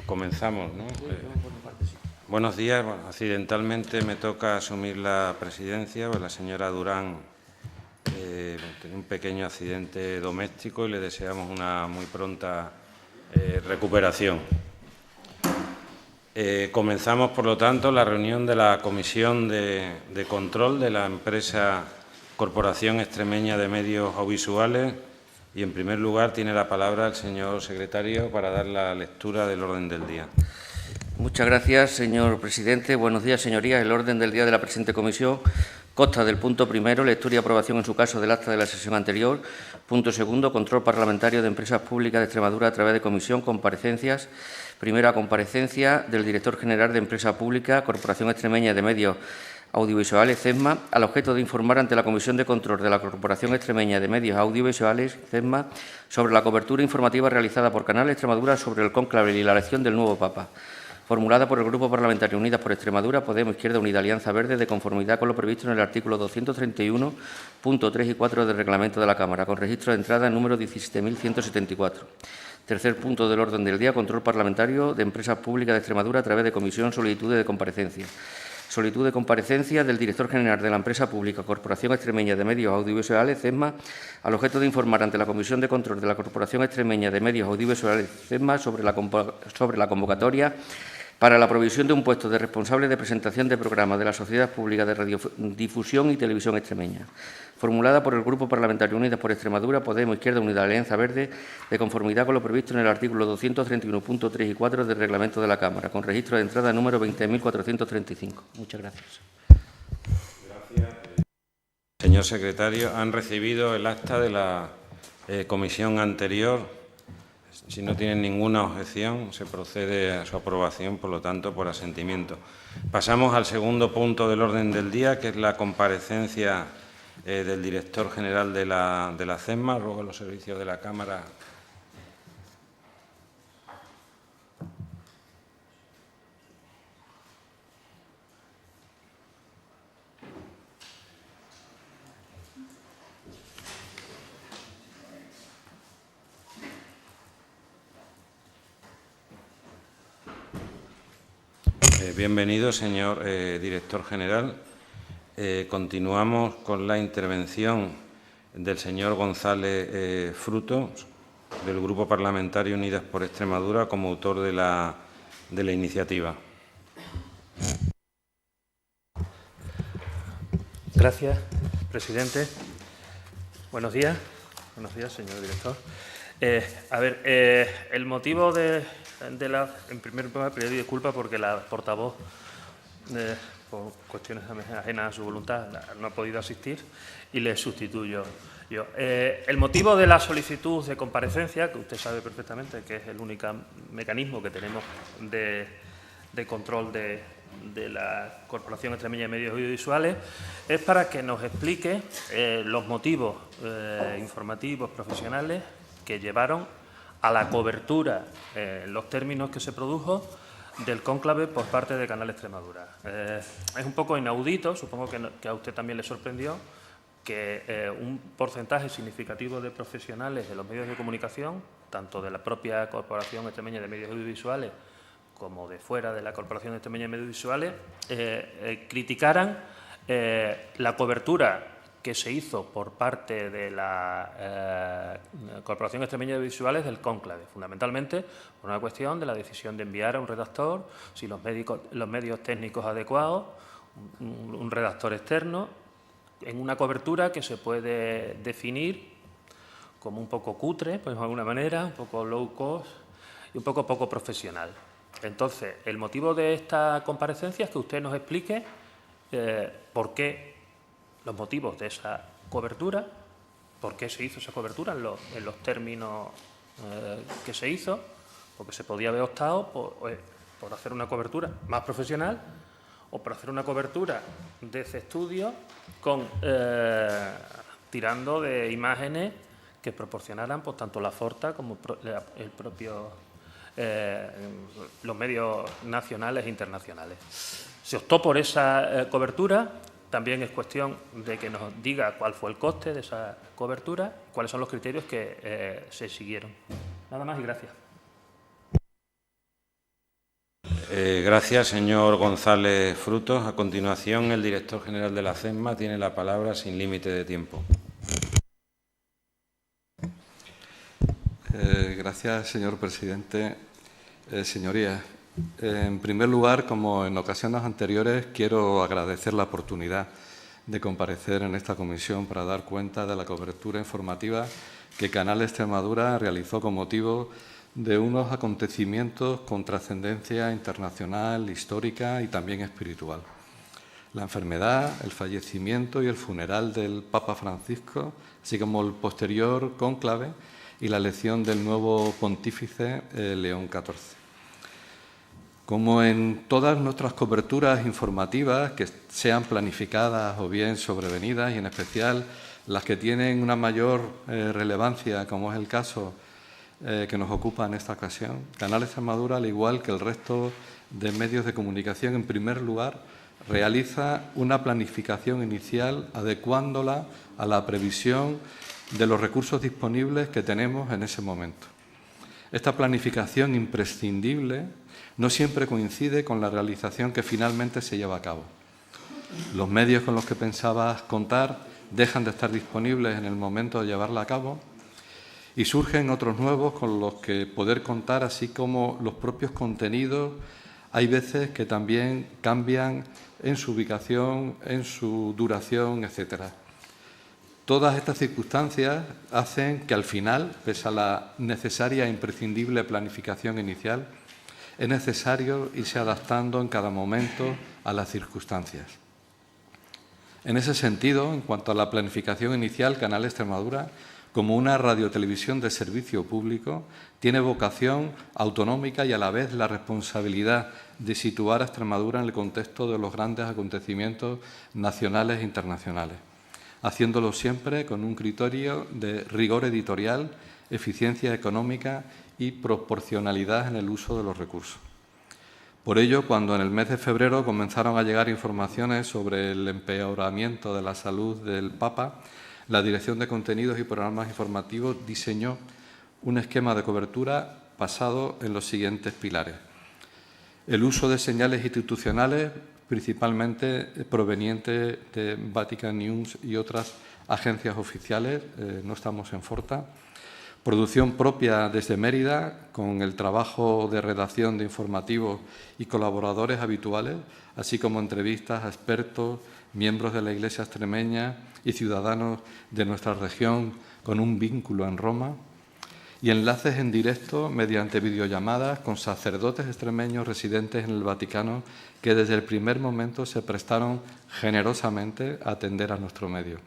Comenzamos, ¿no? Buenos días. Bueno, accidentalmente me toca asumir la presidencia, pues la señora Durán tiene un pequeño accidente doméstico y le deseamos una muy pronta recuperación. Comenzamos, por lo tanto, la reunión de la Comisión de Control de la empresa Corporación Extremeña de Medios Audiovisuales y, en primer lugar, tiene la palabra el señor secretario para dar la lectura del orden del día. Muchas gracias, señor presidente. Buenos días, señorías. El orden del día de la presente comisión consta del punto primero, lectura y aprobación en su caso del acta de la sesión anterior. Punto segundo, control parlamentario de empresas públicas de Extremadura a través de comisión, comparecencias. Primera comparecencia del director general de Empresa Pública, Corporación Extremeña de Medios Audiovisuales, CESMA, al objeto de informar ante la Comisión de Control de la Corporación Extremeña de Medios Audiovisuales, CESMA, sobre la cobertura informativa realizada por Canal Extremadura sobre el cónclave y la elección del nuevo Papa, formulada por el Grupo Parlamentario Unidas por Extremadura, Podemos, Izquierda Unida, Alianza Verde, de conformidad con lo previsto en el artículo 231.3 y 4 del Reglamento de la Cámara, con registro de entrada número 17.174. Tercer punto del orden del día, control parlamentario de empresas públicas de Extremadura a través de comisión, solicitudes de comparecencia. Solicitud de comparecencia del director general de la empresa pública Corporación Extremeña de Medios Audiovisuales, CESMA, al objeto de informar ante la Comisión de Control de la Corporación Extremeña de Medios Audiovisuales, CESMA, sobre la convocatoria para la provisión de un puesto de responsable de presentación de programas de la Sociedad Pública de Radiodifusión y Televisión Extremeña, formulada por el Grupo Parlamentario Unidas por Extremadura, Podemos, Izquierda Unida, Alianza Verde, de conformidad con lo previsto en el artículo 231.3 y 4 del Reglamento de la Cámara, con registro de entrada número 20.435. Muchas gracias. Gracias. Señor secretario, han recibido el acta de la comisión anterior. Si no tienen ninguna objeción, se procede a su aprobación, por lo tanto, por asentimiento. Pasamos al segundo punto del orden del día, que es la comparecencia del director general de la CESMA. Ruego a los servicios de la Cámara. Bienvenido, señor director general. Continuamos con la intervención del señor González Fruto, del Grupo Parlamentario Unidas por Extremadura, como autor de la iniciativa. Gracias, presidente. Buenos días, señor director. El motivo en primer lugar, pido disculpas porque la portavoz, por cuestiones ajenas a su voluntad, no ha podido asistir y le sustituyo yo. El motivo de la solicitud de comparecencia, que usted sabe perfectamente que es el único mecanismo que tenemos de control de la Corporación Extremeña de Medios Audiovisuales, es para que nos explique los motivos informativos profesionales que llevaron a la cobertura, los términos que se produjo, del cónclave por parte de Canal Extremadura. Es un poco inaudito, supongo que a usted también le sorprendió, que un porcentaje significativo de profesionales de los medios de comunicación, tanto de la propia Corporación Extremeña de Medios Audiovisuales como de fuera de la Corporación Extremeña de Medios Audiovisuales, criticaran la cobertura que se hizo por parte de la Corporación Extremeña de Audiovisuales del cónclave, fundamentalmente por una cuestión de la decisión de enviar a un redactor, si los medios técnicos adecuados, un redactor externo, en una cobertura que se puede definir como un poco cutre, pues de alguna manera, un poco low cost y un poco poco profesional. Entonces, el motivo de esta comparecencia es que usted nos explique por qué, los motivos de esa cobertura, por qué se hizo esa cobertura en los términos que se hizo, porque se podía haber optado por hacer una cobertura más profesional o por hacer una cobertura de ese estudio tirando de imágenes que proporcionaran pues, tanto la Forta como el propio los medios nacionales e internacionales. Se optó por esa cobertura. También es cuestión de que nos diga cuál fue el coste de esa cobertura, cuáles son los criterios que se siguieron. Nada más y gracias. Gracias, señor González Frutos. A continuación, el director general de la CESMA tiene la palabra sin límite de tiempo. Gracias, señor presidente. Señorías, en primer lugar, como en ocasiones anteriores, quiero agradecer la oportunidad de comparecer en esta comisión para dar cuenta de la cobertura informativa que Canal Extremadura realizó con motivo de unos acontecimientos con trascendencia internacional, histórica y también espiritual. La enfermedad, el fallecimiento y el funeral del Papa Francisco, así como el posterior cónclave y la elección del nuevo pontífice León XIV. Como en todas nuestras coberturas informativas, que sean planificadas o bien sobrevenidas, y en especial las que tienen una mayor relevancia, como es el caso que nos ocupa en esta ocasión, Canal Extremadura, al igual que el resto de medios de comunicación, en primer lugar, realiza una planificación inicial adecuándola a la previsión de los recursos disponibles que tenemos en ese momento. Esta planificación imprescindible no siempre coincide con la realización que finalmente se lleva a cabo. Los medios con los que pensabas contar dejan de estar disponibles en el momento de llevarla a cabo y surgen otros nuevos con los que poder contar, así como los propios contenidos, hay veces que también cambian en su ubicación, en su duración, etcétera. Todas estas circunstancias hacen que al final, pese a la necesaria e imprescindible planificación inicial, es necesario irse adaptando en cada momento a las circunstancias. En ese sentido, en cuanto a la planificación inicial, Canal Extremadura, como una radiotelevisión de servicio público, tiene vocación autonómica y a la vez la responsabilidad de situar a Extremadura en el contexto de los grandes acontecimientos nacionales e internacionales, haciéndolo siempre con un criterio de rigor editorial, eficiencia económica y proporcionalidad en el uso de los recursos. Por ello, cuando en el mes de febrero comenzaron a llegar informaciones sobre el empeoramiento de la salud del Papa, la Dirección de Contenidos y Programas Informativos diseñó un esquema de cobertura basado en los siguientes pilares. El uso de señales institucionales, principalmente provenientes de Vatican News y otras agencias oficiales, no estamos en Forta. Producción propia desde Mérida, con el trabajo de redacción de informativos y colaboradores habituales, así como entrevistas a expertos, miembros de la Iglesia extremeña y ciudadanos de nuestra región con un vínculo en Roma, y enlaces en directo mediante videollamadas con sacerdotes extremeños residentes en el Vaticano que desde el primer momento se prestaron generosamente a atender a nuestro medio.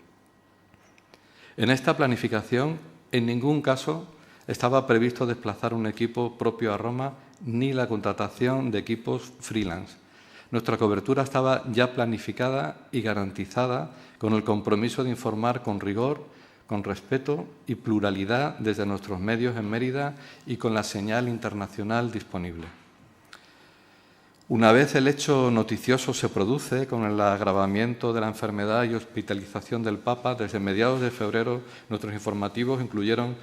En esta planificación, en ningún caso estaba previsto desplazar un equipo propio a Roma ni la contratación de equipos freelance. Nuestra cobertura estaba ya planificada y garantizada con el compromiso de informar con rigor, con respeto y pluralidad desde nuestros medios en Mérida y con la señal internacional disponible. Una vez el hecho noticioso se produce, con el agravamiento de la enfermedad y hospitalización del Papa, desde mediados de febrero nuestros informativos incluyeron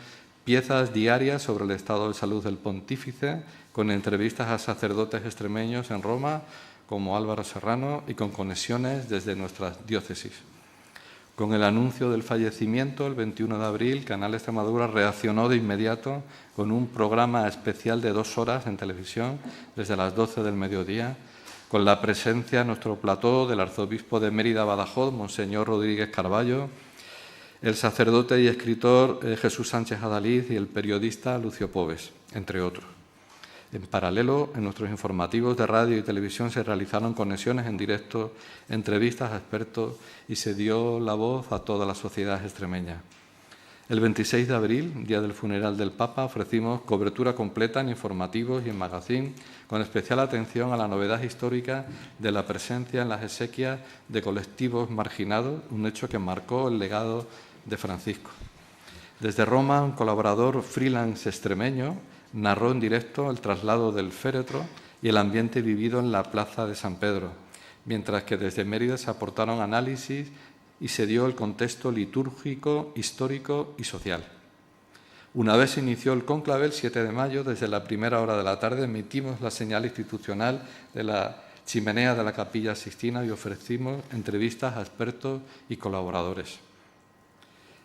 piezas diarias sobre el estado de salud del pontífice, con entrevistas a sacerdotes extremeños en Roma, como Álvaro Serrano, y con conexiones desde nuestras diócesis. Con el anuncio del fallecimiento, el 21 de abril, Canal Extremadura reaccionó de inmediato con un programa especial de 2 horas en televisión, desde las 12 del mediodía, con la presencia en nuestro plató del arzobispo de Mérida Badajoz, Monseñor Rodríguez Carballo, el sacerdote y escritor Jesús Sánchez Adalid y el periodista Lucio Pobes, entre otros. En paralelo, en nuestros informativos de radio y televisión se realizaron conexiones en directo, entrevistas a expertos y se dio la voz a toda la sociedad extremeña. El 26 de abril, día del funeral del Papa, ofrecimos cobertura completa en informativos y en magazine, con especial atención a la novedad histórica de la presencia en las exequias de colectivos marginados, un hecho que marcó el legado de Francisco. Desde Roma, un colaborador freelance extremeño narró en directo el traslado del féretro y el ambiente vivido en la plaza de San Pedro, mientras que desde Mérida se aportaron análisis y se dio el contexto litúrgico, histórico y social. Una vez se inició el cónclave, el 7 de mayo, desde la primera hora de la tarde, emitimos la señal institucional de la chimenea de la Capilla Sixtina y ofrecimos entrevistas a expertos y colaboradores.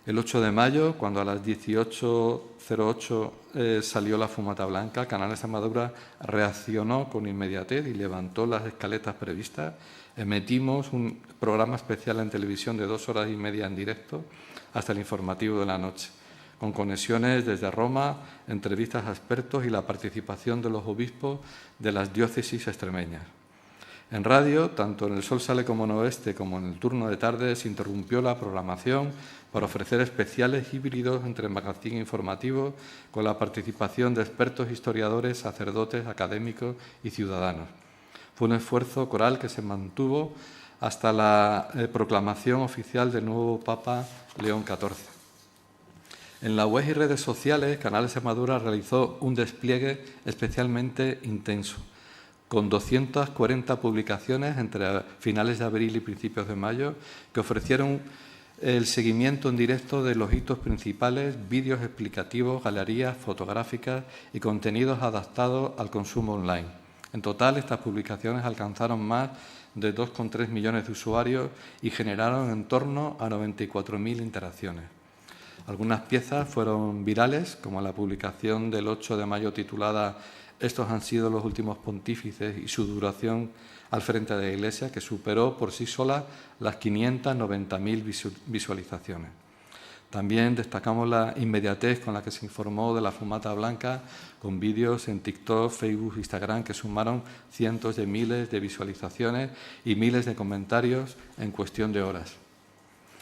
El 8 de mayo, cuando a las 18:08 salió la fumata blanca, Canal Extremadura reaccionó con inmediatez y levantó las escaletas previstas. Emitimos un programa especial en televisión de 2 horas y media en directo hasta el informativo de la noche, con conexiones desde Roma, entrevistas a expertos y la participación de los obispos de las diócesis extremeñas. En radio, tanto en El Sol Sale como en Oeste como en el turno de tarde, se interrumpió la programación para ofrecer especiales híbridos entre magazine informativo con la participación de expertos, historiadores, sacerdotes, académicos y ciudadanos. Fue un esfuerzo coral que se mantuvo hasta la proclamación oficial del nuevo Papa León XIV. En la web y redes sociales, Canal Extremadura realizó un despliegue especialmente intenso, con 240 publicaciones entre finales de abril y principios de mayo, que ofrecieron el seguimiento en directo de los hitos principales, vídeos explicativos, galerías fotográficas y contenidos adaptados al consumo online. En total, estas publicaciones alcanzaron más de 2,3 millones de usuarios y generaron en torno a 94.000 interacciones. Algunas piezas fueron virales, como la publicación del 8 de mayo titulada «Estos han sido los últimos pontífices y su duración al frente de la Iglesia», que superó por sí sola las 590.000 visualizaciones. También destacamos la inmediatez con la que se informó de la fumata blanca, con vídeos en TikTok, Facebook, Instagram, que sumaron cientos de miles de visualizaciones y miles de comentarios en cuestión de horas.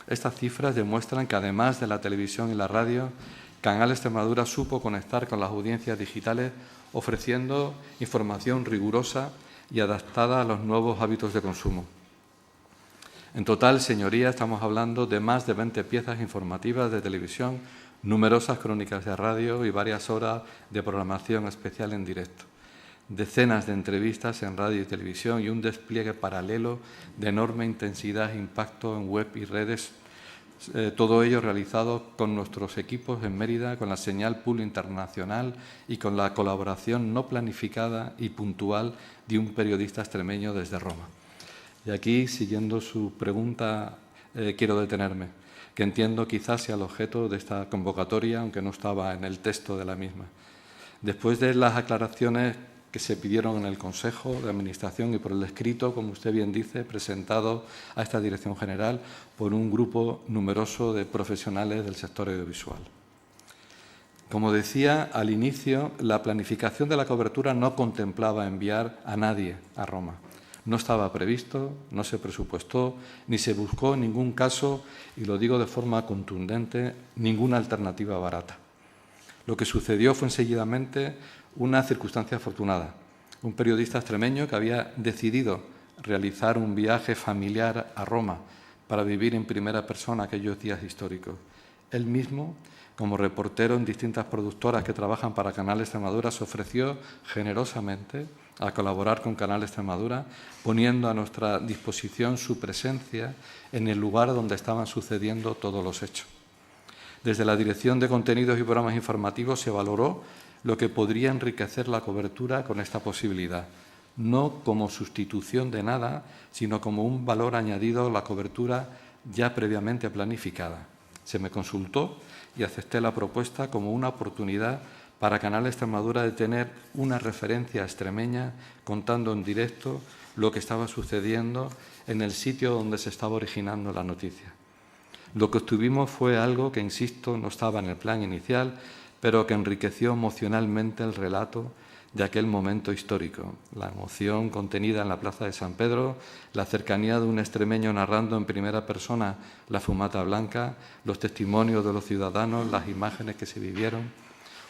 Estas cifras demuestran que, además de la televisión y la radio, Canal Extremadura supo conectar con las audiencias digitales, ofreciendo información rigurosa y adaptada a los nuevos hábitos de consumo. En total, señorías, estamos hablando de más de 20 piezas informativas de televisión, numerosas crónicas de radio y varias horas de programación especial en directo, decenas de entrevistas en radio y televisión y un despliegue paralelo de enorme intensidad e impacto en web y redes. Todo ello realizado con nuestros equipos en Mérida, con la señal pool internacional y con la colaboración no planificada y puntual de un periodista extremeño desde Roma. Y aquí, siguiendo su pregunta, quiero detenerme, que entiendo quizás sea el objeto de esta convocatoria, aunque no estaba en el texto de la misma. Después de las aclaraciones que se pidieron en el Consejo de Administración y por el escrito, como usted bien dice, presentado a esta Dirección General por un grupo numeroso de profesionales del sector audiovisual. Como decía al inicio, la planificación de la cobertura no contemplaba enviar a nadie a Roma. No estaba previsto, no se presupuestó, ni se buscó en ningún caso, y lo digo de forma contundente, ninguna alternativa barata. Lo que sucedió fue enseguidamente una circunstancia afortunada. Un periodista extremeño que había decidido realizar un viaje familiar a Roma para vivir en primera persona aquellos días históricos. Él mismo, como reportero en distintas productoras que trabajan para Canal Extremadura, se ofreció generosamente a colaborar con Canal Extremadura, poniendo a nuestra disposición su presencia en el lugar donde estaban sucediendo todos los hechos. Desde la Dirección de Contenidos y Programas Informativos se valoró lo que podría enriquecer la cobertura con esta posibilidad, no como sustitución de nada, sino como un valor añadido a la cobertura ya previamente planificada. Se me consultó y acepté la propuesta como una oportunidad para Canal Extremadura de tener una referencia extremeña contando en directo lo que estaba sucediendo en el sitio donde se estaba originando la noticia. Lo que obtuvimos fue algo que, insisto, no estaba en el plan inicial, pero que enriqueció emocionalmente el relato de aquel momento histórico. La emoción contenida en la Plaza de San Pedro, la cercanía de un extremeño narrando en primera persona la fumata blanca, los testimonios de los ciudadanos, las imágenes que se vivieron.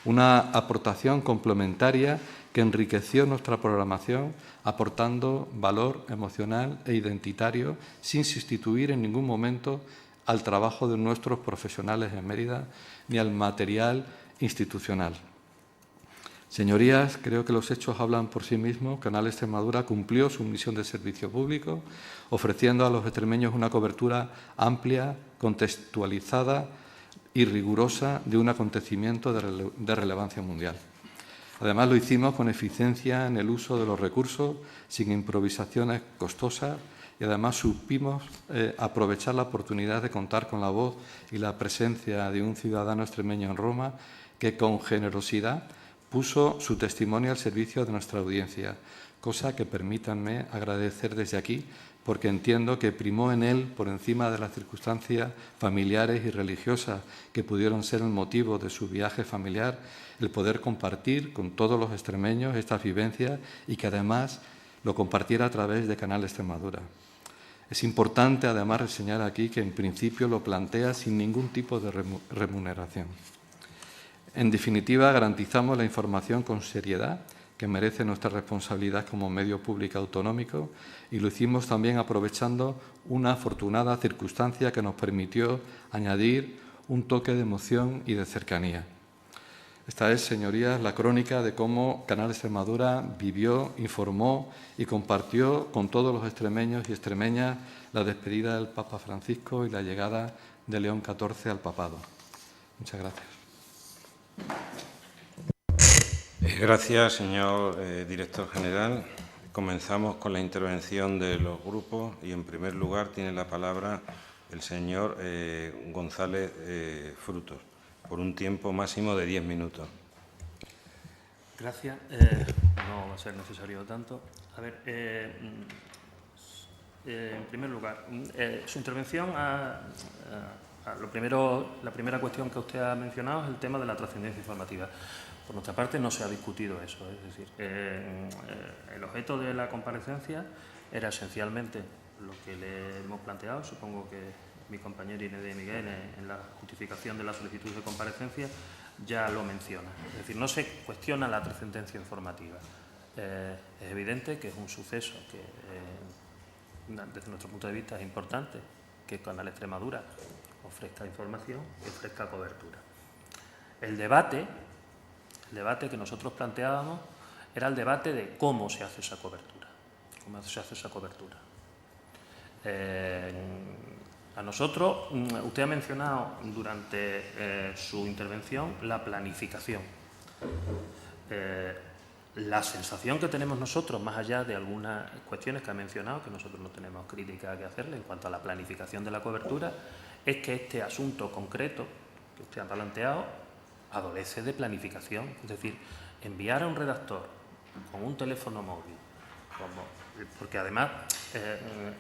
Una aportación complementaria que enriqueció nuestra programación, aportando valor emocional e identitario, sin sustituir en ningún momento al trabajo de nuestros profesionales en Mérida ni al material institucional. Señorías, creo que los hechos hablan por sí mismos. Canal Extremadura cumplió su misión de servicio público, ofreciendo a los extremeños una cobertura amplia, contextualizada y rigurosa de un acontecimiento de relevancia mundial. Además, lo hicimos con eficiencia en el uso de los recursos, sin improvisaciones costosas, y además supimos aprovechar la oportunidad de contar con la voz y la presencia de un ciudadano extremeño en Roma que con generosidad puso su testimonio al servicio de nuestra audiencia, cosa que permítanme agradecer desde aquí, porque entiendo que primó en él, por encima de las circunstancias familiares y religiosas que pudieron ser el motivo de su viaje familiar, el poder compartir con todos los extremeños estas vivencias y que además lo compartiera a través de Canal Extremadura. Es importante además reseñar aquí que en principio lo plantea sin ningún tipo de remuneración. En definitiva, garantizamos la información con seriedad que merece nuestra responsabilidad como medio público autonómico, y lo hicimos también aprovechando una afortunada circunstancia que nos permitió añadir un toque de emoción y de cercanía. Esta es, señorías, la crónica de cómo Canal Extremadura vivió, informó y compartió con todos los extremeños y extremeñas la despedida del Papa Francisco y la llegada de León XIV al papado. Muchas gracias. Gracias, señor director general. Comenzamos con la intervención de los grupos y, en primer lugar, tiene la palabra el señor González Frutos, por un tiempo máximo de 10 minutos. Gracias. No va a ser necesario tanto. A ver, en primer lugar, su intervención la primera cuestión que usted ha mencionado es el tema de la trascendencia informativa. Por nuestra parte no se ha discutido eso, es decir, el objeto de la comparecencia era esencialmente lo que le hemos planteado. Supongo que mi compañero Inés de Miguel en la justificación de la solicitud de comparecencia ya lo menciona. Es decir, no se cuestiona la trascendencia informativa. Es evidente que es un suceso que desde nuestro punto de vista es importante que Canal Extremadura ofrezca información y ofrezca cobertura. El debate que nosotros planteábamos era el debate de cómo se hace esa cobertura. ¿Cómo se hace esa cobertura? A nosotros, usted ha mencionado durante su intervención la planificación. La sensación que tenemos nosotros, más allá de algunas cuestiones que ha mencionado, que nosotros no tenemos crítica que hacerle en cuanto a la planificación de la cobertura, es que este asunto concreto que usted ha planteado adolece de planificación. Es decir, enviar a un redactor con un teléfono móvil, porque además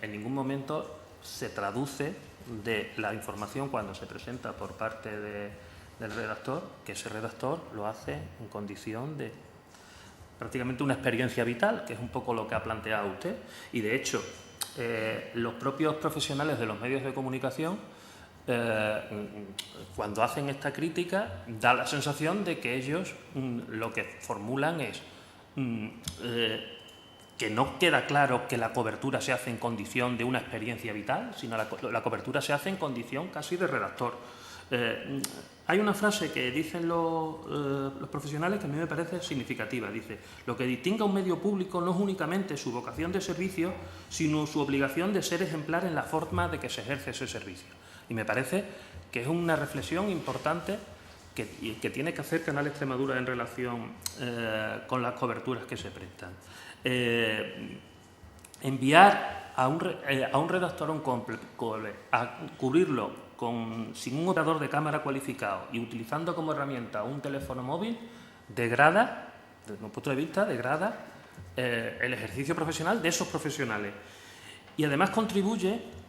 en ningún momento se traduce de la información cuando se presenta por parte del redactor, que ese redactor lo hace en condición de prácticamente una experiencia vital, que es un poco lo que ha planteado usted. Y de hecho, los propios profesionales de los medios de comunicación, cuando hacen esta crítica, da la sensación de que ellos lo que formulan es que no queda claro que la cobertura se hace en condición de una experiencia vital, sino la cobertura se hace en condición casi de redactor. Hay una frase que dicen los profesionales que a mí me parece significativa. Dice: lo que distingue a un medio público no es únicamente su vocación de servicio, sino su obligación de ser ejemplar en la forma de que se ejerce ese servicio. Y me parece que es una reflexión importante que tiene que hacer Canal Extremadura en relación con las coberturas que se prestan. Enviar a un redactor a cubrirlo sin un operador de cámara cualificado y utilizando como herramienta un teléfono móvil, degrada, desde mi punto de vista, el ejercicio profesional de esos profesionales. Y además contribuye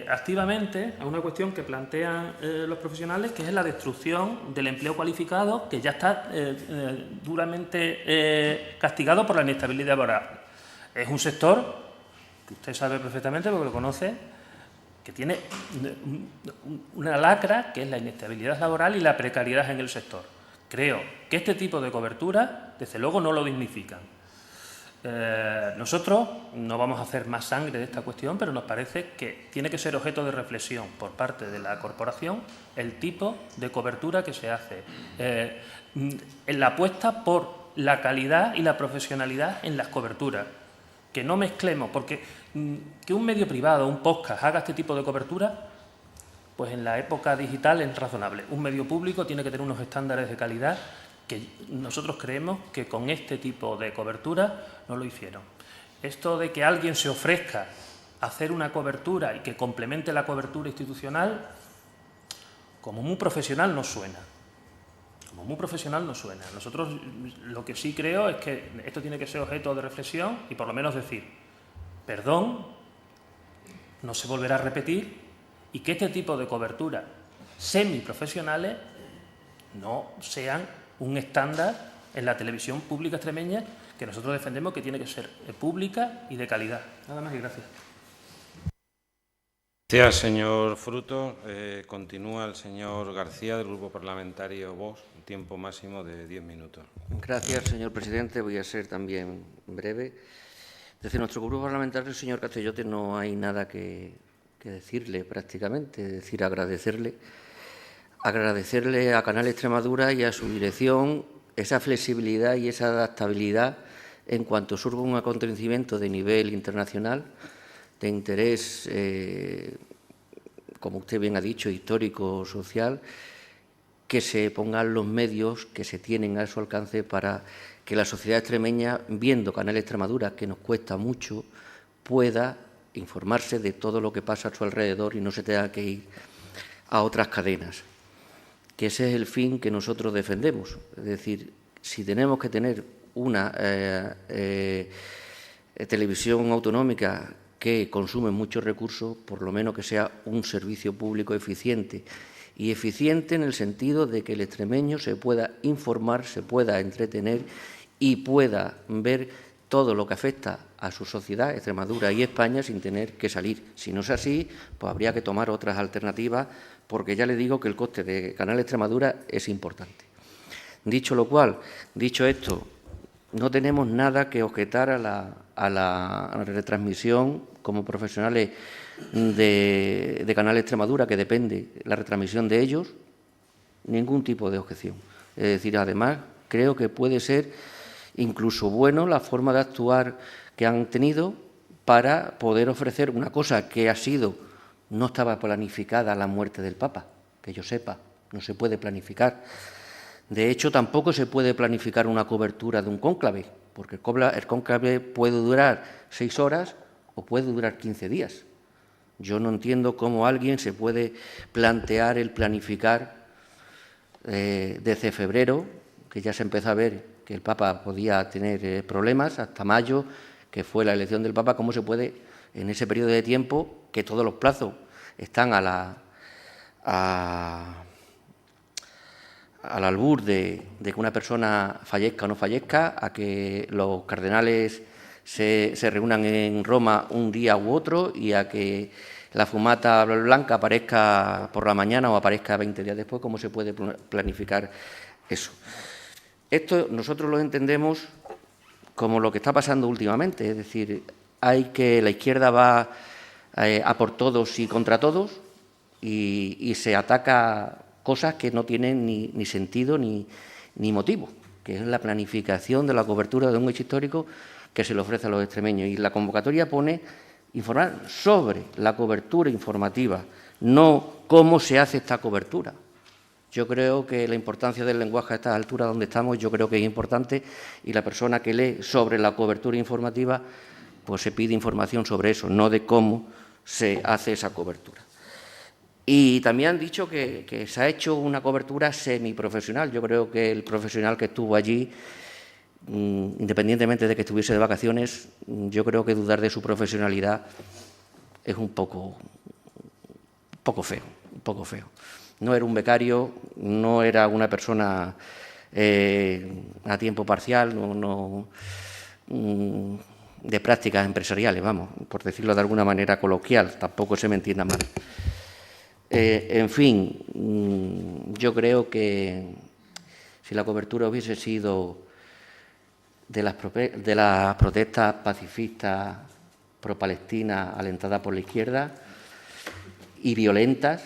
activamente a una cuestión que plantean los profesionales, que es la destrucción del empleo cualificado, que ya está duramente castigado por la inestabilidad laboral. Es un sector que usted sabe perfectamente, porque lo conoce, que tiene una lacra, que es la inestabilidad laboral y la precariedad en el sector. Creo que este tipo de cobertura, desde luego, no lo dignifican. Nosotros no vamos a hacer más sangre de esta cuestión, pero nos parece que tiene que ser objeto de reflexión por parte de la corporación el tipo de cobertura que se hace, en la apuesta por la calidad y la profesionalidad en las coberturas. Que no mezclemos, porque que un medio privado, un podcast, haga este tipo de cobertura pues en la época digital es razonable. Un medio público tiene que tener unos estándares de calidad que nosotros creemos que con este tipo de cobertura no lo hicieron. Esto de que alguien se ofrezca a hacer una cobertura y que complemente la cobertura institucional, como muy profesional no suena. Como muy profesional no suena. Nosotros lo que sí creo es que esto tiene que ser objeto de reflexión y por lo menos decir, perdón, no se volverá a repetir y que este tipo de coberturas semiprofesionales no sean un estándar en la televisión pública extremeña que nosotros defendemos que tiene que ser pública y de calidad. Nada más y gracias. Gracias, señor Fruto. Continúa el señor García, del Grupo Parlamentario Vox, un tiempo máximo de 10 minutos. Gracias, señor presidente. Voy a ser también breve. Desde nuestro grupo parlamentario, señor Castellote, no hay nada que decirle prácticamente, es decir, agradecerle a Canal Extremadura y a su dirección esa flexibilidad y esa adaptabilidad en cuanto surja un acontecimiento de nivel internacional, de interés, como usted bien ha dicho, histórico, social, que se pongan los medios que se tienen a su alcance para que la sociedad extremeña, viendo Canal Extremadura, que nos cuesta mucho, pueda informarse de todo lo que pasa a su alrededor y no se tenga que ir a otras cadenas. Que ese es el fin que nosotros defendemos. Es decir, si tenemos que tener una televisión autonómica que consume muchos recursos, por lo menos que sea un servicio público eficiente. Y eficiente en el sentido de que el extremeño se pueda informar, se pueda entretener y pueda ver todo lo que afecta a su sociedad, Extremadura y España, sin tener que salir. Si no es así, pues habría que tomar otras alternativas, porque ya le digo que el coste de Canal Extremadura es importante. Dicho lo cual, dicho esto, no tenemos nada que objetar a la retransmisión como profesionales de Canal Extremadura, que depende la retransmisión de ellos, ningún tipo de objeción. Es decir, además, creo que puede ser incluso bueno la forma de actuar que han tenido para poder ofrecer una cosa que ha sido, no estaba planificada la muerte del Papa, que yo sepa, no se puede planificar. De hecho, tampoco se puede planificar una cobertura de un cónclave, porque el cónclave puede durar 6 horas o puede durar 15 días. Yo no entiendo cómo alguien se puede plantear el planificar desde febrero, que ya se empezó a ver que el Papa podía tener problemas, hasta mayo, que fue la elección del Papa, cómo se puede, en ese periodo de tiempo, que todos los plazos están al albur de que una persona fallezca o no fallezca, a que los cardenales se reúnan en Roma un día u otro y a que la fumata blanca aparezca por la mañana o aparezca 20 días después. ¿Cómo se puede planificar eso? Esto nosotros lo entendemos como lo que está pasando últimamente, es decir, la izquierda va a por todos y contra todos y se ataca cosas que no tienen ni sentido ni motivo, que es la planificación de la cobertura de un hecho histórico que se le ofrece a los extremeños. Y la convocatoria pone informar sobre la cobertura informativa, no cómo se hace esta cobertura. Yo creo que la importancia del lenguaje a estas alturas donde estamos, yo creo que es importante, y la persona que lee sobre la cobertura informativa, pues se pide información sobre eso, no de cómo se hace esa cobertura. Y también han dicho que se ha hecho una cobertura semiprofesional. Yo creo que el profesional que estuvo allí, independientemente de que estuviese de vacaciones, yo creo que dudar de su profesionalidad es un poco feo. No era un becario, no era una persona a tiempo parcial, de prácticas empresariales, vamos, por decirlo de alguna manera coloquial, tampoco se me entienda mal. En fin, yo creo que si la cobertura hubiese sido de las protestas pacifistas pro-palestinas alentadas por la izquierda y violentas,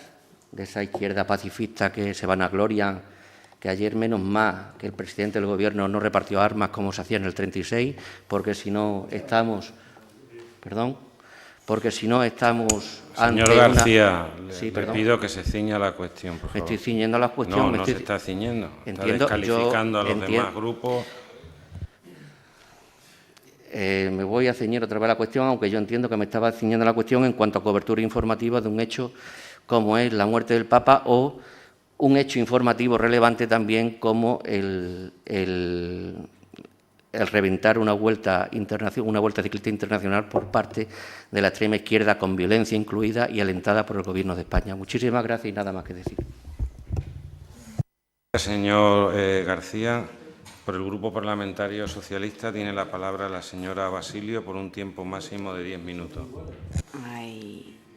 de esa izquierda pacifista que se vanaglorian, que ayer menos más que el presidente del Gobierno no repartió armas como se hacía en el 36, porque si no estamos... Perdón. porque si no estamos ante Señor García, Sí, le pido que se ciña a la cuestión, por favor. Me estoy ciñendo a la cuestión. No, no se está ciñendo. Entiendo, está descalificando a los entiendo. demás grupos. Me voy a ceñir otra vez a la cuestión, aunque yo entiendo que me estaba ciñendo a la cuestión en cuanto a cobertura informativa de un hecho como es la muerte del Papa o un hecho informativo relevante también como el reventar una vuelta ciclista internacional por parte de la extrema izquierda con violencia incluida y alentada por el Gobierno de España. Muchísimas gracias y nada más que decir. Señor García, por el Grupo Parlamentario Socialista tiene la palabra la señora Basilio por un tiempo máximo de 10 minutos.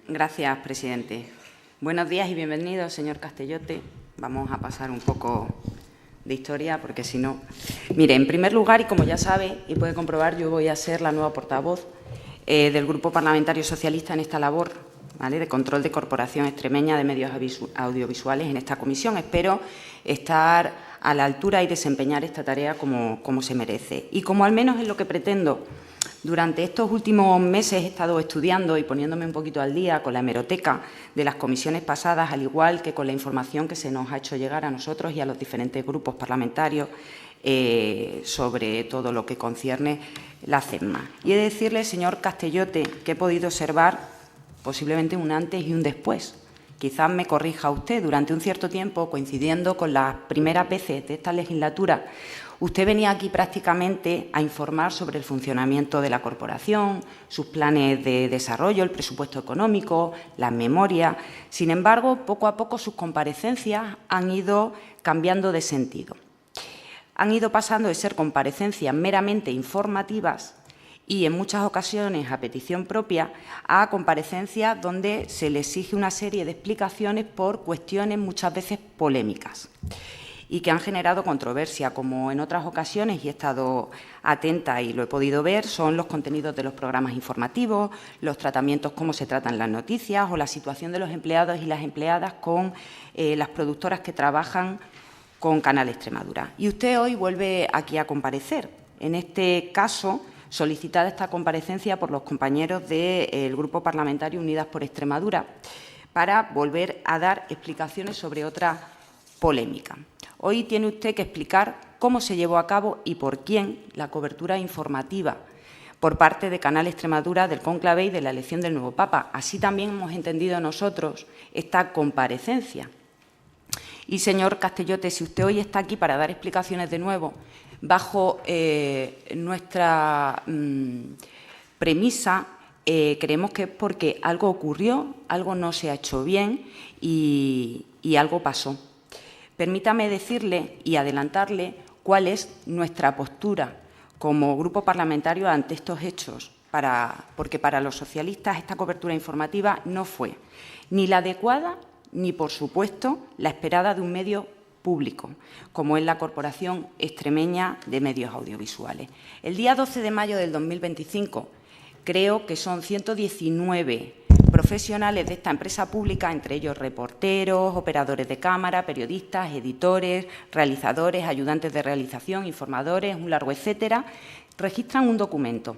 Gracias, presidente. Buenos días y bienvenido, señor Castellote. Vamos a pasar un poco de historia, porque si no... Mire, en primer lugar, y como ya sabe y puede comprobar, yo voy a ser la nueva portavoz del Grupo Parlamentario Socialista en esta labor, ¿vale?, de control de Corporación Extremeña de Medios Audiovisuales en esta comisión. Espero estar a la altura y desempeñar esta tarea como se merece. Y como al menos es lo que pretendo. Durante estos últimos meses he estado estudiando y poniéndome un poquito al día con la hemeroteca de las comisiones pasadas, al igual que con la información que se nos ha hecho llegar a nosotros y a los diferentes grupos parlamentarios sobre todo lo que concierne la CESMA. Y he de decirle, señor Castellote, que he podido observar posiblemente un antes y un después. Quizás me corrija usted. Durante un cierto tiempo, coincidiendo con las primeras veces de esta legislatura, usted venía aquí prácticamente a informar sobre el funcionamiento de la corporación, sus planes de desarrollo, el presupuesto económico, las memorias. Sin embargo, poco a poco sus comparecencias han ido cambiando de sentido. Han ido pasando de ser comparecencias meramente informativas y, en muchas ocasiones, a petición propia, a comparecencias donde se le exige una serie de explicaciones por cuestiones muchas veces polémicas y que han generado controversia, como en otras ocasiones, y he estado atenta y lo he podido ver, son los contenidos de los programas informativos, los tratamientos, cómo se tratan las noticias o la situación de los empleados y las empleadas con las productoras que trabajan con Canal Extremadura. Y usted hoy vuelve aquí a comparecer. En este caso, solicitada esta comparecencia por los compañeros del Grupo Parlamentario Unidas por Extremadura, para volver a dar explicaciones sobre otra polémica. Hoy tiene usted que explicar cómo se llevó a cabo y por quién la cobertura informativa por parte de Canal Extremadura del cónclave y de la elección del nuevo Papa. Así también hemos entendido nosotros esta comparecencia. Y, señor Castellote, si usted hoy está aquí para dar explicaciones de nuevo, bajo nuestra premisa, creemos que es porque algo ocurrió, algo no se ha hecho bien y algo pasó. Permítame decirle y adelantarle cuál es nuestra postura como grupo parlamentario ante estos hechos, porque para los socialistas esta cobertura informativa no fue ni la adecuada ni, por supuesto, la esperada de un medio público, como es la Corporación Extremeña de Medios Audiovisuales. El día 12 de mayo del 2025, creo que son 119 profesionales de esta empresa pública, entre ellos reporteros, operadores de cámara, periodistas, editores, realizadores, ayudantes de realización, informadores, un largo etcétera, registran un documento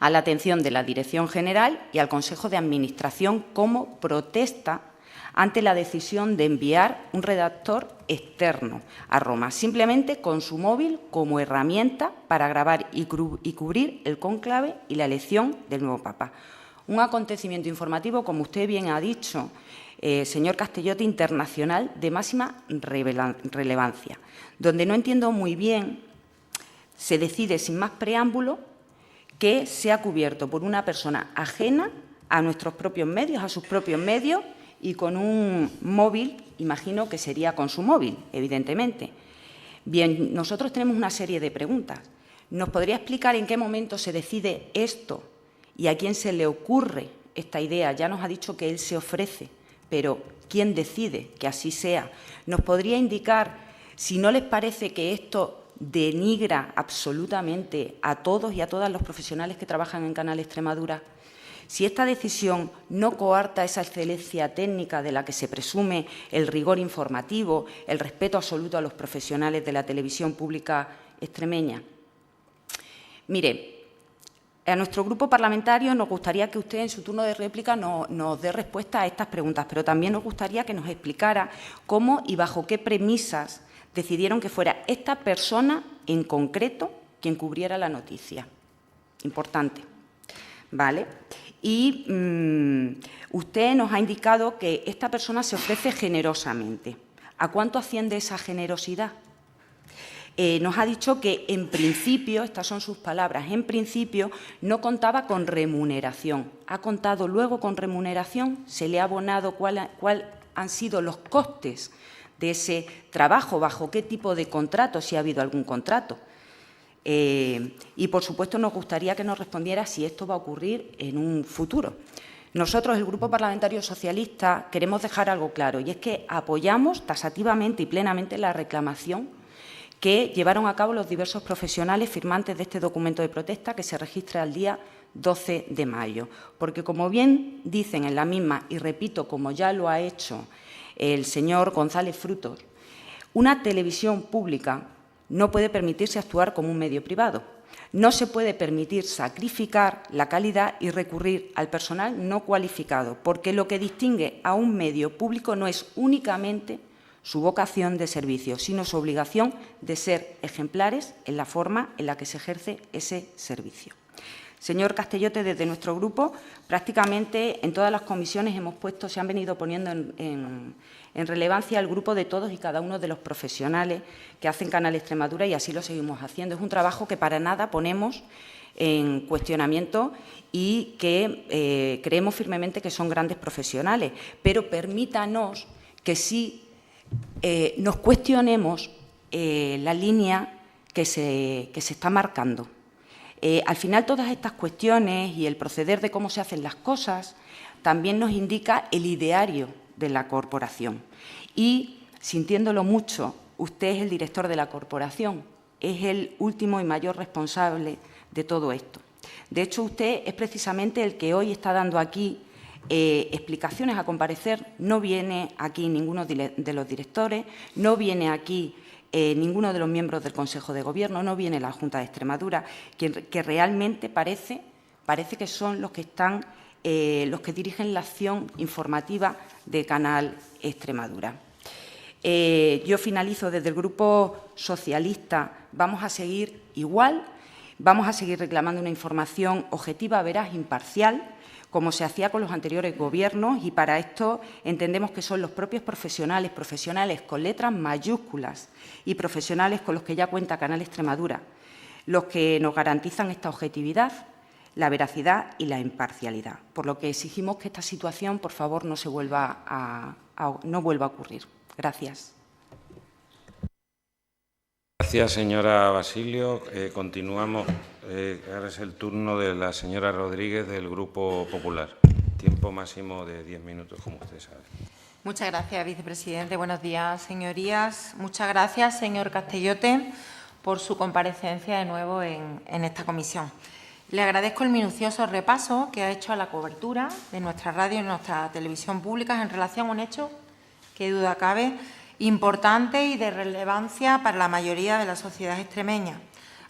a la atención de la Dirección General y al Consejo de Administración como protesta ante la decisión de enviar un redactor externo a Roma, simplemente con su móvil como herramienta para grabar y cubrir el cónclave y la elección del nuevo Papa. Un acontecimiento informativo, como usted bien ha dicho, señor Castellote, internacional de máxima relevancia, donde no entiendo muy bien, se decide sin más preámbulo que sea cubierto por una persona ajena a nuestros propios medios, a sus propios medios, y con un móvil, imagino que sería con su móvil, evidentemente. Bien, nosotros tenemos una serie de preguntas. ¿Nos podría explicar en qué momento se decide esto y a quién se le ocurre esta idea? Ya nos ha dicho que él se ofrece, pero ¿quién decide que así sea? ¿Nos podría indicar si no les parece que esto denigra absolutamente a todos y a todas los profesionales que trabajan en Canal Extremadura? Si esta decisión no coarta esa excelencia técnica de la que se presume el rigor informativo, el respeto absoluto a los profesionales de la televisión pública extremeña. Mire, A nuestro grupo parlamentario nos gustaría que usted en su turno de réplica nos dé respuesta a estas preguntas, pero también nos gustaría que nos explicara cómo y bajo qué premisas decidieron que fuera esta persona en concreto quien cubriera la noticia. Importante. ¿Vale? Y usted nos ha indicado que esta persona se ofrece generosamente. ¿A cuánto asciende esa generosidad? Nos ha dicho que, en principio, estas son sus palabras, en principio no contaba con remuneración. ¿Ha contado luego con remuneración? ¿Se le ha abonado cuál han sido los costes de ese trabajo? ¿Bajo qué tipo de contrato, si ha habido algún contrato? Y, por supuesto, nos gustaría que nos respondiera si esto va a ocurrir en un futuro. Nosotros, el Grupo Parlamentario Socialista, queremos dejar algo claro, y es que apoyamos taxativamente y plenamente la reclamación que llevaron a cabo los diversos profesionales firmantes de este documento de protesta que se registra el día 12 de mayo. Porque, como bien dicen en la misma, y repito, como ya lo ha hecho el señor González Frutos, una televisión pública no puede permitirse actuar como un medio privado. No se puede permitir sacrificar la calidad y recurrir al personal no cualificado, porque lo que distingue a un medio público no es únicamente su vocación de servicio, sino su obligación de ser ejemplares en la forma en la que se ejerce ese servicio. Señor Castellote, desde nuestro grupo, prácticamente en todas las comisiones se han venido poniendo en relevancia el grupo de todos y cada uno de los profesionales que hacen Canal Extremadura, y así lo seguimos haciendo. Es un trabajo que para nada ponemos en cuestionamiento y que creemos firmemente que son grandes profesionales, pero permítanos que sí nos cuestionemos la línea que se está marcando. Al final, todas estas cuestiones y el proceder de cómo se hacen las cosas también nos indica el ideario de la corporación. Y, sintiéndolo mucho, usted es el director de la corporación, es el último y mayor responsable de todo esto. De hecho, usted es precisamente el que hoy está dando aquí explicaciones a comparecer. No viene aquí ninguno de los directores, no viene aquí ninguno de los miembros del Consejo de Gobierno, no viene la Junta de Extremadura, que realmente parece que son los que dirigen la acción informativa de Canal Extremadura. Yo finalizo. Desde el Grupo Socialista vamos a seguir igual, vamos a seguir reclamando una información objetiva, veraz, imparcial, como se hacía con los anteriores gobiernos, y para esto entendemos que son los propios profesionales con letras mayúsculas y profesionales con los que ya cuenta Canal Extremadura, los que nos garantizan esta objetividad, la veracidad y la imparcialidad. Por lo que exigimos que esta situación, por favor, no vuelva a ocurrir. Gracias. Gracias, señora Basilio. Continuamos. Ahora es el turno de la señora Rodríguez, del Grupo Popular. Tiempo máximo de 10 minutos, como usted sabe. Muchas gracias, vicepresidente. Buenos días, señorías. Muchas gracias, señor Castellote, por su comparecencia de nuevo en esta comisión. Le agradezco el minucioso repaso que ha hecho a la cobertura de nuestra radio y nuestra televisión públicas en relación a un hecho que duda cabe importante y de relevancia para la mayoría de la sociedad extremeña.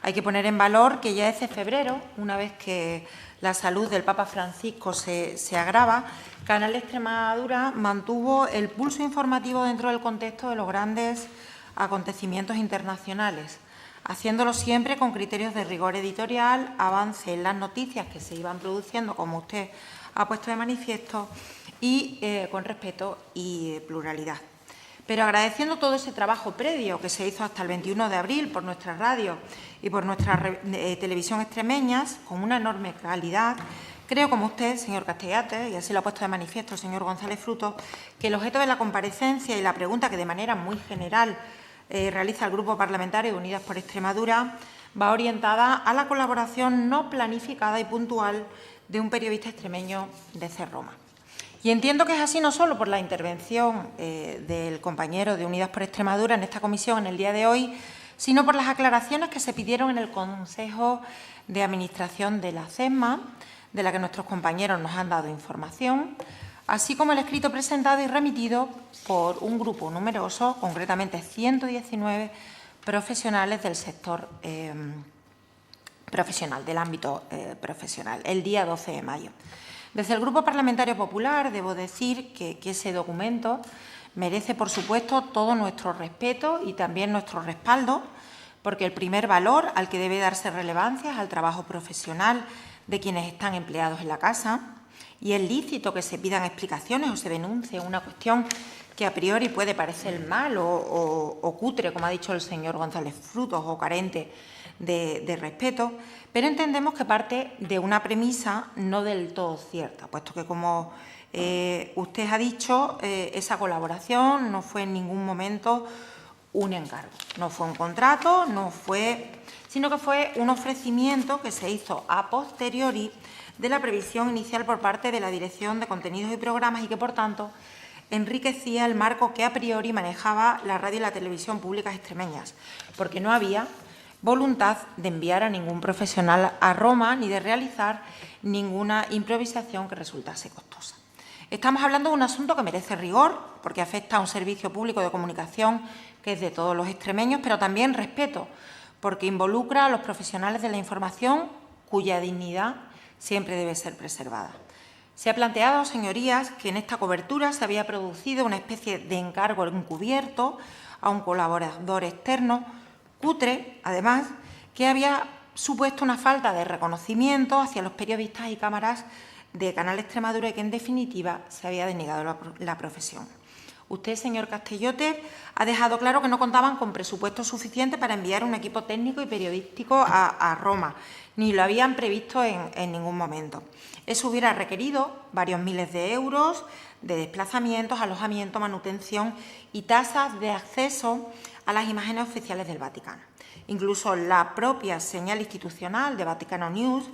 Hay que poner en valor que ya desde febrero, una vez que la salud del Papa Francisco se agrava, Canal Extremadura mantuvo el pulso informativo dentro del contexto de los grandes acontecimientos internacionales, haciéndolo siempre con criterios de rigor editorial, avance en las noticias que se iban produciendo, como usted ha puesto de manifiesto, y con respeto y pluralidad. Pero agradeciendo todo ese trabajo previo que se hizo hasta el 21 de abril por nuestra radio y por nuestra televisión extremeñas, con una enorme calidad, creo, como usted, señor Castellote, y así lo ha puesto de manifiesto el señor González Frutos, que el objeto de la comparecencia y la pregunta que de manera muy general realiza el Grupo Parlamentario de Unidas por Extremadura va orientada a la colaboración no planificada y puntual de un periodista extremeño de Cerroma. Y entiendo que es así no solo por la intervención del compañero de Unidas por Extremadura en esta comisión en el día de hoy, sino por las aclaraciones que se pidieron en el Consejo de Administración de la CESMA, de la que nuestros compañeros nos han dado información, así como el escrito presentado y remitido por un grupo numeroso, concretamente 119 profesionales del sector profesional, del ámbito profesional, el día 12 de mayo. Desde el Grupo Parlamentario Popular debo decir que ese documento merece, por supuesto, todo nuestro respeto y también nuestro respaldo, porque el primer valor al que debe darse relevancia es al trabajo profesional de quienes están empleados en la casa, y es lícito que se pidan explicaciones o se denuncie una cuestión que a priori puede parecer mal o cutre, como ha dicho el señor González Frutos, o carente de respeto, pero entendemos que parte de una premisa no del todo cierta, puesto que, como usted ha dicho, esa colaboración no fue en ningún momento un encargo, no fue un contrato, sino que fue un ofrecimiento que se hizo a posteriori de la previsión inicial por parte de la Dirección de Contenidos y Programas y que, por tanto, enriquecía el marco que a priori manejaba la radio y la televisión públicas extremeñas, porque no había voluntad de enviar a ningún profesional a Roma ni de realizar ninguna improvisación que resultase costosa. Estamos hablando de un asunto que merece rigor, porque afecta a un servicio público de comunicación que es de todos los extremeños, pero también respeto, porque involucra a los profesionales de la información cuya dignidad siempre debe ser preservada. Se ha planteado, señorías, que en esta cobertura se había producido una especie de encargo encubierto a un colaborador externo, cutre, además, que había supuesto una falta de reconocimiento hacia los periodistas y cámaras de Canal Extremadura y que, en definitiva, se había denegado la profesión. Usted, señor Castellote, ha dejado claro que no contaban con presupuesto suficiente para enviar un equipo técnico y periodístico a Roma, ni lo habían previsto en ningún momento. Eso hubiera requerido varios miles de euros de desplazamientos, alojamiento, manutención y tasas de acceso a las imágenes oficiales del Vaticano. Incluso la propia señal institucional de Vaticano News,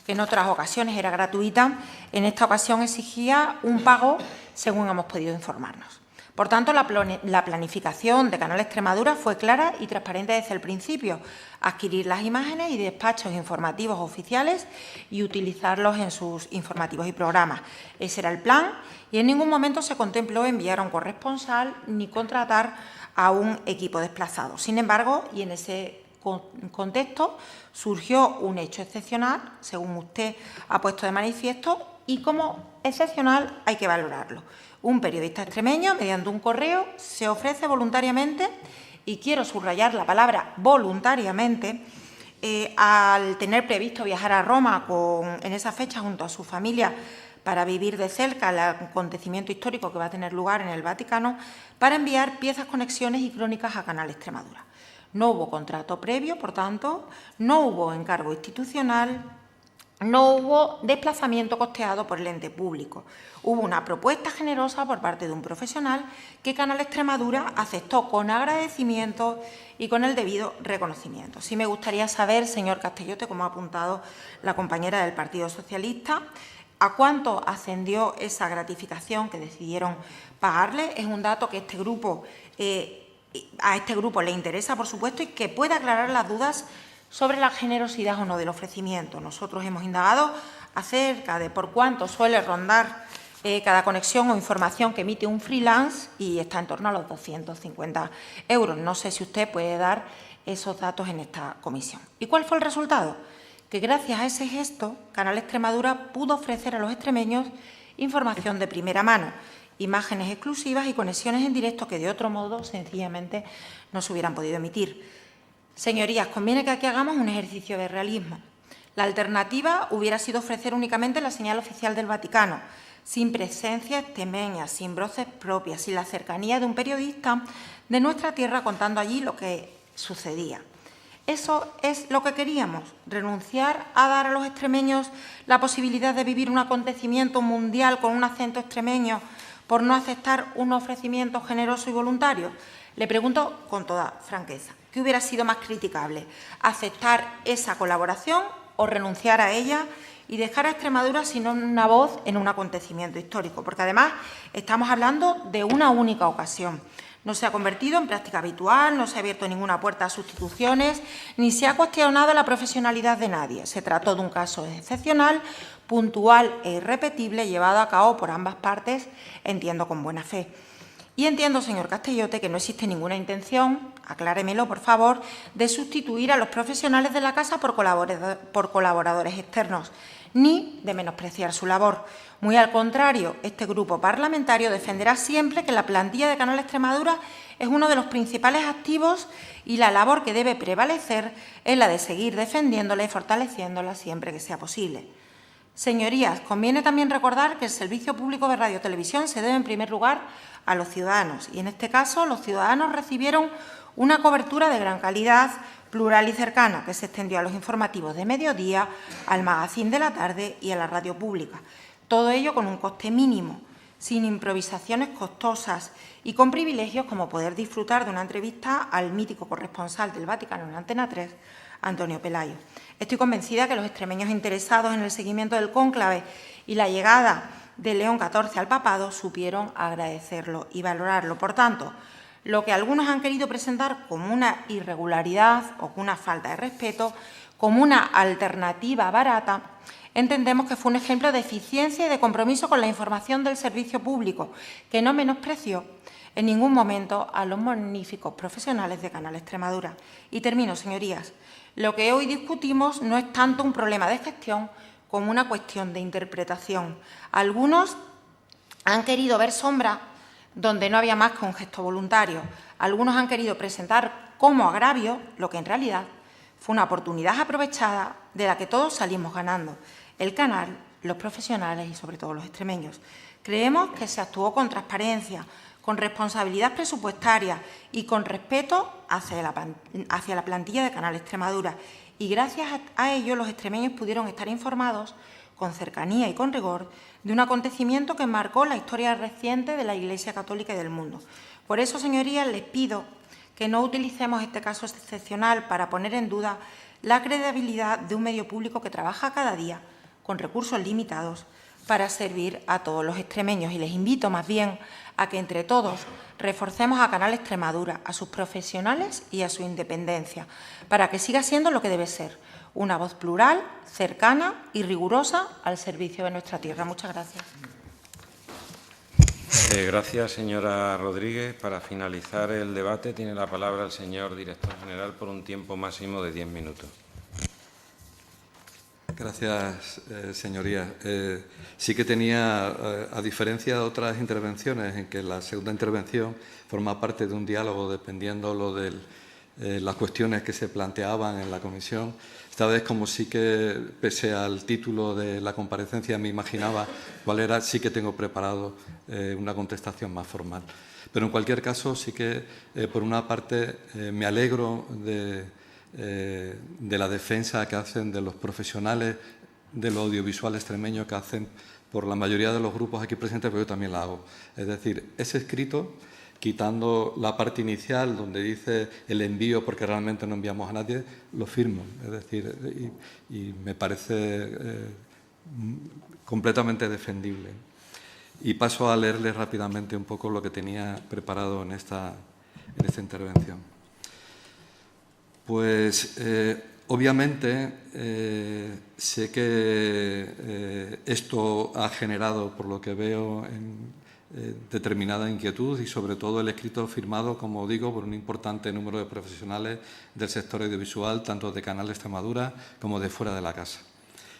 que en otras ocasiones era gratuita, en esta ocasión exigía un pago, según hemos podido informarnos. Por tanto, la planificación de Canal Extremadura fue clara y transparente desde el principio: adquirir las imágenes y despachos informativos oficiales y utilizarlos en sus informativos y programas. Ese era el plan y en ningún momento se contempló enviar a un corresponsal ni contratar a un equipo desplazado. Sin embargo, y en ese contexto, surgió un hecho excepcional, según usted ha puesto de manifiesto, y como excepcional hay que valorarlo. Un periodista extremeño, mediante un correo, se ofrece voluntariamente, y quiero subrayar la palabra voluntariamente, al tener previsto viajar a Roma en esa fecha junto a su familia para vivir de cerca el acontecimiento histórico que va a tener lugar en el Vaticano, para enviar piezas, conexiones y crónicas a Canal Extremadura. No hubo contrato previo, por tanto, no hubo encargo institucional, no hubo desplazamiento costeado por el ente público. Hubo una propuesta generosa por parte de un profesional que Canal Extremadura aceptó con agradecimiento y con el debido reconocimiento. Sí me gustaría saber, señor Castellote, como ha apuntado la compañera del Partido Socialista, ¿a cuánto ascendió esa gratificación que decidieron pagarle? Es un dato que a este grupo le interesa, por supuesto, y que puede aclarar las dudas sobre la generosidad o no del ofrecimiento. Nosotros hemos indagado acerca de por cuánto suele rondar cada conexión o información que emite un freelance y está en torno a los 250 euros. No sé si usted puede dar esos datos en esta comisión. ¿Y cuál fue el resultado? Que gracias a ese gesto, Canal Extremadura pudo ofrecer a los extremeños información de primera mano, imágenes exclusivas y conexiones en directo que de otro modo sencillamente no se hubieran podido emitir. Señorías, conviene que aquí hagamos un ejercicio de realismo. La alternativa hubiera sido ofrecer únicamente la señal oficial del Vaticano, sin presencia extremeña, sin voces propias, sin la cercanía de un periodista de nuestra tierra contando allí lo que sucedía. Eso es lo que queríamos, renunciar a dar a los extremeños la posibilidad de vivir un acontecimiento mundial con un acento extremeño por no aceptar un ofrecimiento generoso y voluntario. Le pregunto con toda franqueza, ¿qué hubiera sido más criticable? ¿Aceptar esa colaboración o renunciar a ella y dejar a Extremadura sin una voz en un acontecimiento histórico? Porque además estamos hablando de una única ocasión. No se ha convertido en práctica habitual, no se ha abierto ninguna puerta a sustituciones, ni se ha cuestionado la profesionalidad de nadie. Se trató de un caso excepcional, puntual e irrepetible, llevado a cabo por ambas partes, entiendo, con buena fe. Y entiendo, señor Castellote, que no existe ninguna intención, acláremelo, por favor, de sustituir a los profesionales de la casa por colaboradores externos, ni de menospreciar su labor. Muy al contrario, este grupo parlamentario defenderá siempre que la plantilla de Canal Extremadura es uno de los principales activos y la labor que debe prevalecer es la de seguir defendiéndola y fortaleciéndola siempre que sea posible. Señorías, conviene también recordar que el servicio público de radiotelevisión se debe en primer lugar a los ciudadanos y en este caso los ciudadanos recibieron una cobertura de gran calidad, plural y cercana, que se extendió a los informativos de mediodía, al magazín de la tarde y a la radio pública. Todo ello con un coste mínimo, sin improvisaciones costosas y con privilegios como poder disfrutar de una entrevista al mítico corresponsal del Vaticano en Antena 3, Antonio Pelayo. Estoy convencida que los extremeños interesados en el seguimiento del cónclave y la llegada de León XIV al papado supieron agradecerlo y valorarlo. Por tanto, lo que algunos han querido presentar como una irregularidad o como una falta de respeto, como una alternativa barata, entendemos que fue un ejemplo de eficiencia y de compromiso con la información del servicio público, que no menospreció en ningún momento a los magníficos profesionales de Canal Extremadura. Y termino, señorías. Lo que hoy discutimos no es tanto un problema de gestión como una cuestión de interpretación. Algunos han querido ver sombra donde no había más que un gesto voluntario. Algunos han querido presentar como agravio lo que en realidad fue una oportunidad aprovechada de la que todos salimos ganando, el canal, los profesionales y sobre todo los extremeños. Creemos que se actuó con transparencia, con responsabilidad presupuestaria y con respeto hacia la plantilla de Canal Extremadura. Y gracias a ello los extremeños pudieron estar informados con cercanía y con rigor de un acontecimiento que marcó la historia reciente de la Iglesia Católica y del mundo. Por eso, señorías, les pido que no utilicemos este caso excepcional para poner en duda la credibilidad de un medio público que trabaja cada día con recursos limitados para servir a todos los extremeños. Y les invito más bien a que entre todos reforcemos a Canal Extremadura, a sus profesionales y a su independencia, para que siga siendo lo que debe ser, una voz plural, cercana y rigurosa al servicio de nuestra tierra. Muchas gracias. Gracias, señora Rodríguez. Para finalizar el debate, tiene la palabra el señor director general por un tiempo máximo de 10 minutos. Gracias, señorías. Sí que tenía, a diferencia de otras intervenciones, en que la segunda intervención forma parte de un diálogo dependiendo lo de las cuestiones que se planteaban en la comisión, esta vez, como sí que, pese al título de la comparecencia, me imaginaba cuál era, sí que tengo preparado una contestación más formal. Pero, en cualquier caso, sí que, por una parte, me alegro de la defensa que hacen de los profesionales de lo audiovisual extremeño, que hacen por la mayoría de los grupos aquí presentes, pero yo también la hago. Es decir, ese escrito, quitando la parte inicial donde dice el envío porque realmente no enviamos a nadie, lo firmo. Es decir, y me parece completamente defendible. Y paso a leerles rápidamente un poco lo que tenía preparado en esta intervención. Pues, obviamente, sé que esto ha generado, por lo que veo, determinada inquietud y, sobre todo, el escrito firmado, como digo, por un importante número de profesionales del sector audiovisual, tanto de Canal Extremadura como de fuera de la casa,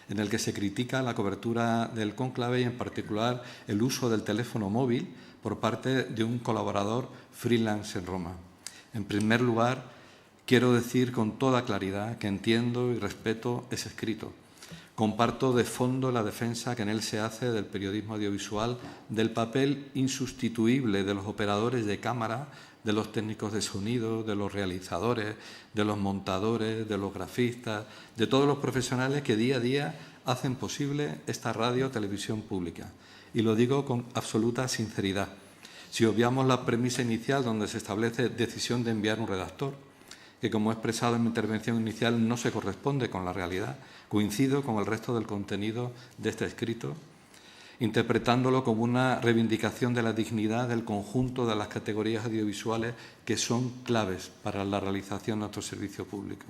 en el que se critica la cobertura del cónclave y, en particular, el uso del teléfono móvil por parte de un colaborador freelance en Roma. En primer lugar, quiero decir con toda claridad que entiendo y respeto ese escrito. Comparto de fondo la defensa que en él se hace del periodismo audiovisual, del papel insustituible de los operadores de cámara, de los técnicos de sonido, de los realizadores, de los montadores, de los grafistas, de todos los profesionales que día a día hacen posible esta radio o televisión pública. Y lo digo con absoluta sinceridad. Si obviamos la premisa inicial donde se establece decisión de enviar un redactor, que, como he expresado en mi intervención inicial, no se corresponde con la realidad, coincido con el resto del contenido de este escrito, interpretándolo como una reivindicación de la dignidad del conjunto de las categorías audiovisuales que son claves para la realización de nuestro servicio público.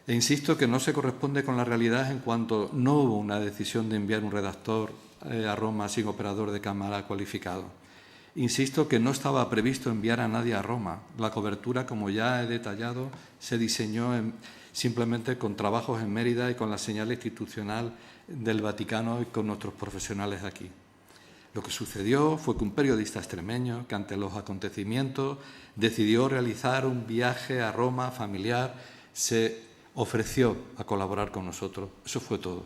E insisto que no se corresponde con la realidad en cuanto no hubo una decisión de enviar un redactor a Roma sin operador de cámara cualificado. Insisto que no estaba previsto enviar a nadie a Roma. La cobertura, como ya he detallado, se diseñó simplemente con trabajos en Mérida y con la señal institucional del Vaticano y con nuestros profesionales aquí. Lo que sucedió fue que un periodista extremeño, que ante los acontecimientos decidió realizar un viaje a Roma familiar, se ofreció a colaborar con nosotros. Eso fue todo.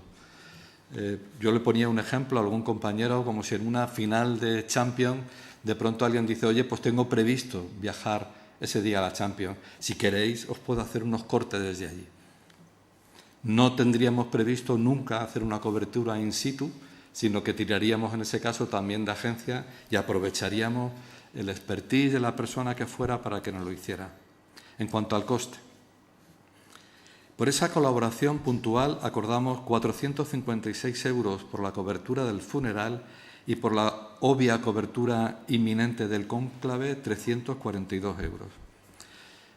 Yo le ponía un ejemplo a algún compañero, como si en una final de Champions de pronto alguien dice: oye, pues tengo previsto viajar ese día a la Champions. Si queréis, os puedo hacer unos cortes desde allí. No tendríamos previsto nunca hacer una cobertura in situ, sino que tiraríamos en ese caso también de agencia y aprovecharíamos el expertise de la persona que fuera para que nos lo hiciera. En cuanto al coste, por esa colaboración puntual acordamos 456 euros por la cobertura del funeral y por la obvia cobertura inminente del cónclave 342 euros.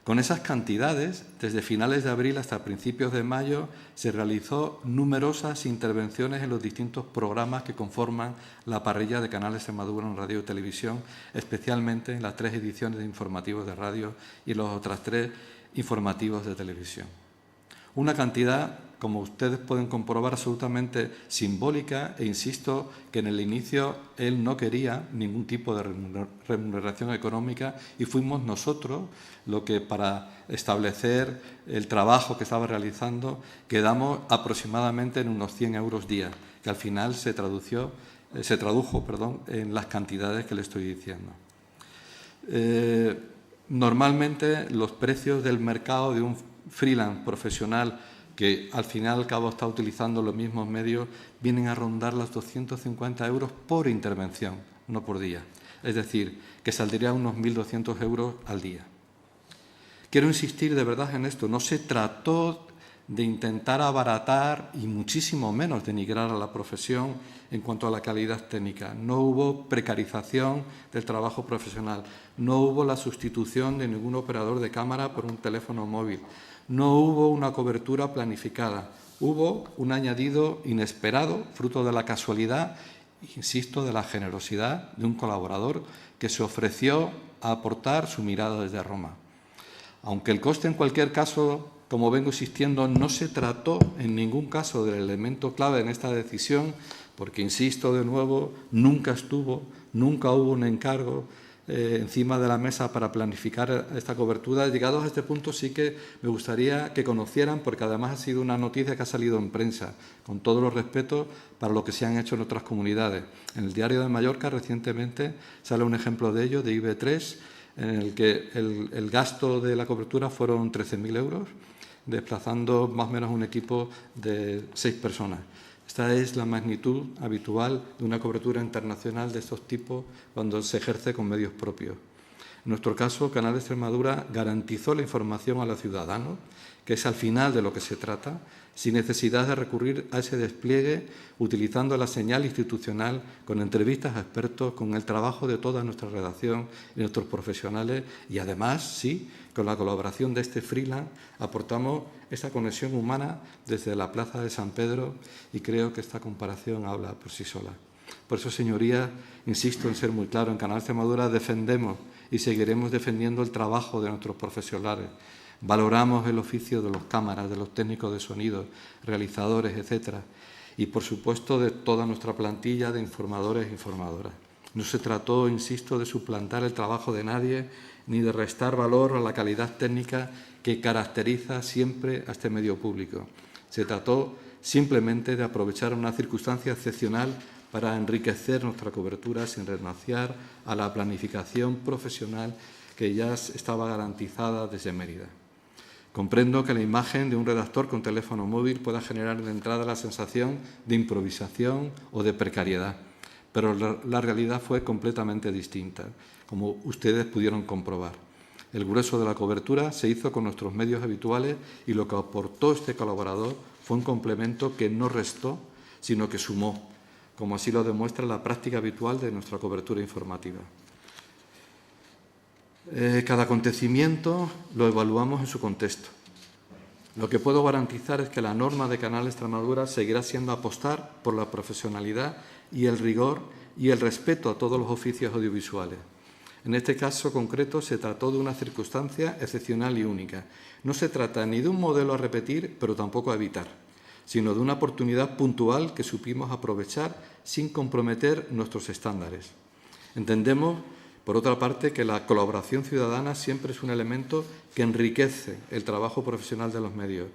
Con esas cantidades, desde finales de abril hasta principios de mayo, se realizó numerosas intervenciones en los distintos programas que conforman la parrilla de Canal Extremadura en radio y televisión, especialmente en las 3 ediciones de informativos de radio y los otras 3 informativos de televisión. Una cantidad, como ustedes pueden comprobar, absolutamente simbólica, e insisto que en el inicio él no quería ningún tipo de remuneración económica y fuimos nosotros lo que, para establecer el trabajo que estaba realizando, quedamos aproximadamente en unos 100 euros día, que al final se tradujo en las cantidades que le estoy diciendo. Normalmente los precios del mercado de un freelance profesional que al final al cabo está utilizando los mismos medios vienen a rondar los 250 euros por intervención, no por día. Es decir, que saldría unos 1.200 euros al día. Quiero insistir de verdad en esto. No se trató de intentar abaratar y muchísimo menos denigrar a la profesión en cuanto a la calidad técnica. No hubo precarización del trabajo profesional. No hubo la sustitución de ningún operador de cámara por un teléfono móvil. No hubo una cobertura planificada. Hubo un añadido inesperado, fruto de la casualidad, insisto, de la generosidad de un colaborador que se ofreció a aportar su mirada desde Roma. Aunque el coste en cualquier caso, como vengo insistiendo, no se trató en ningún caso del elemento clave en esta decisión, porque, insisto de nuevo, nunca hubo un encargo encima de la mesa para planificar esta cobertura. Llegados a este punto sí que me gustaría que conocieran, porque además ha sido una noticia que ha salido en prensa, con todos los respetos para lo que se han hecho en otras comunidades. En el Diario de Mallorca recientemente sale un ejemplo de ello, de IB3, en el que el gasto de la cobertura fueron 13.000 euros, desplazando más o menos un equipo de 6 personas. Esta es la magnitud habitual de una cobertura internacional de estos tipos cuando se ejerce con medios propios. En nuestro caso, Canal Extremadura garantizó la información a los ciudadanos, que es al final de lo que se trata, sin necesidad de recurrir a ese despliegue, utilizando la señal institucional, con entrevistas a expertos, con el trabajo de toda nuestra redacción y nuestros profesionales, y además, sí, con la colaboración de este freelance, aportamos esa conexión humana desde la Plaza de San Pedro, y creo que esta comparación habla por sí sola. Por eso, señorías, insisto en ser muy claro, en Canal Extremadura defendemos y seguiremos defendiendo el trabajo de nuestros profesionales. Valoramos el oficio de los cámaras, de los técnicos de sonido, realizadores, etcétera, y, por supuesto, de toda nuestra plantilla de informadores e informadoras. No se trató, insisto, de suplantar el trabajo de nadie ni de restar valor a la calidad técnica que caracteriza siempre a este medio público. Se trató simplemente de aprovechar una circunstancia excepcional para enriquecer nuestra cobertura sin renunciar a la planificación profesional que ya estaba garantizada desde Mérida. Comprendo que la imagen de un redactor con teléfono móvil pueda generar de entrada la sensación de improvisación o de precariedad, pero la realidad fue completamente distinta, como ustedes pudieron comprobar. El grueso de la cobertura se hizo con nuestros medios habituales y lo que aportó este colaborador fue un complemento que no restó, sino que sumó, como así lo demuestra la práctica habitual de nuestra cobertura informativa. Cada acontecimiento lo evaluamos en su contexto. Lo que puedo garantizar es que la norma de Canal Extremadura seguirá siendo apostar por la profesionalidad y el rigor y el respeto a todos los oficios audiovisuales. En este caso concreto se trató de una circunstancia excepcional y única. No se trata ni de un modelo a repetir, pero tampoco a evitar, sino de una oportunidad puntual que supimos aprovechar sin comprometer nuestros estándares. Entendemos, por otra parte, que la colaboración ciudadana siempre es un elemento que enriquece el trabajo profesional de los medios,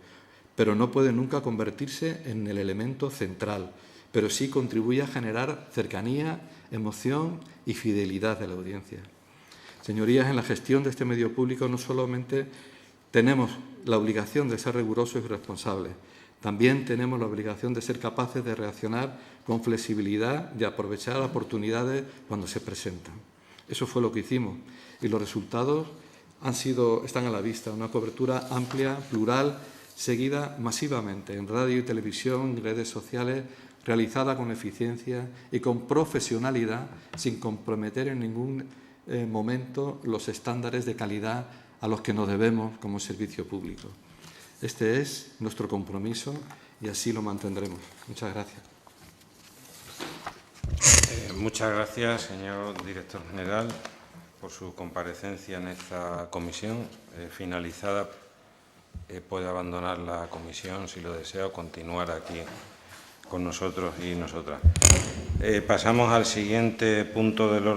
pero no puede nunca convertirse en el elemento central, pero sí contribuye a generar cercanía, emoción y fidelidad de la audiencia. Señorías, en la gestión de este medio público no solamente tenemos la obligación de ser rigurosos y responsables, también tenemos la obligación de ser capaces de reaccionar con flexibilidad y aprovechar oportunidades cuando se presentan. Eso fue lo que hicimos y los resultados están a la vista. Una cobertura amplia, plural, seguida masivamente en radio y televisión y redes sociales, realizada con eficiencia y con profesionalidad, sin comprometer en ningún momento los estándares de calidad a los que nos debemos como servicio público. Este es nuestro compromiso y así lo mantendremos. Muchas gracias. Muchas gracias, señor director general, por su comparecencia en esta comisión. Finalizada, puede abandonar la comisión si lo desea o continuar aquí con nosotros y nosotras. Pasamos al siguiente punto del orden.